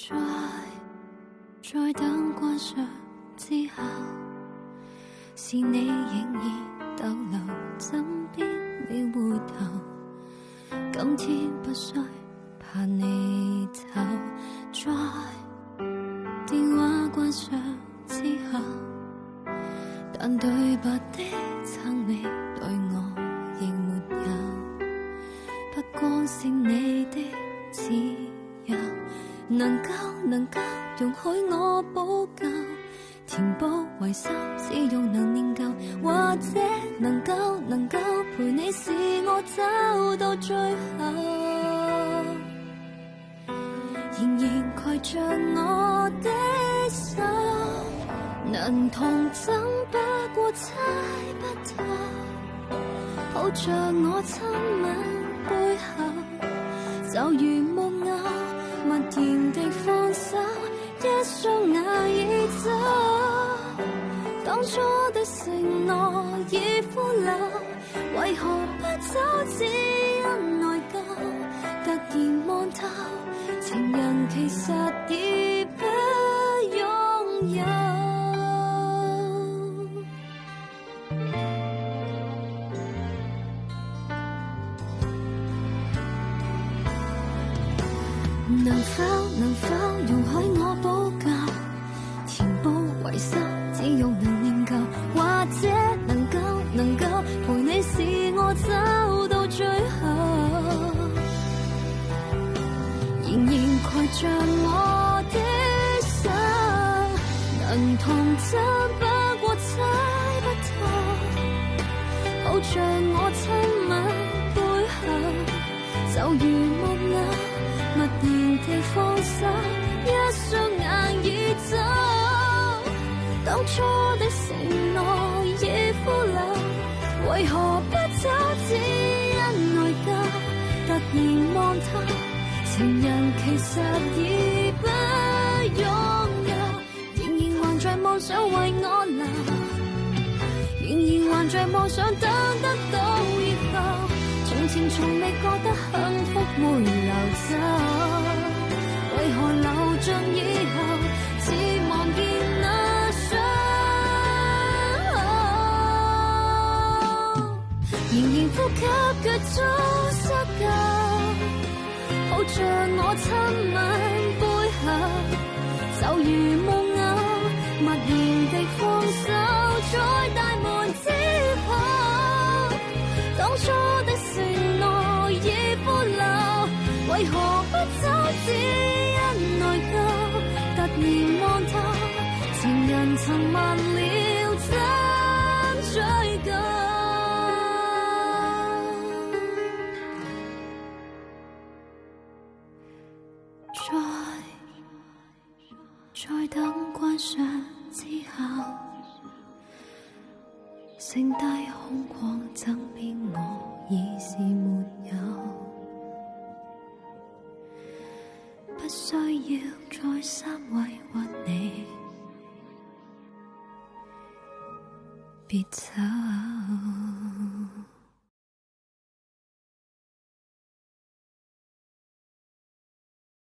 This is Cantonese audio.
在燈關上之後，是你仍然逗留枕邊你回頭，今天不需怕你走，在電話關上之後，但對白的撐你對我亦沒有，不光是你的自由，能夠容許我補救，填補遺失，只用能念舊，或者能夠陪你是我走到最後，仍然攜着我的手，能同枕不過猜不透，抱着我親吻背後，就如木偶默然地放手，一雙眼已走，當初的承諾已腐朽，為何不走只因內疚，突然望透，情人其實已不擁有，能否容許我補救，填補遺失，只用能念舊，或者能夠陪你是我走到最後，仍然攜着我的手，能同枕不過猜不透，抱着我親吻背後，就如木偶默然地放手，一雙眼已走，當初的承諾已腐朽，為何不走只因內疚，突然望透，情人其實已不擁有，仍然還在妄想為我留，仍然還在妄想等得到以後，從前從未覺得幸福會流走，為何流盡以後只望見那傷口，仍然呼吸腳早失救，抱着我親吻背後，就如木偶默然地放手，在大門之後，當初的承諾已腐朽，為何不走只因內疚，突然望透，情人曾問了怎追究，在燈關上之後，剩低空曠枕邊我已是沒有，不需要再三委屈你，別走。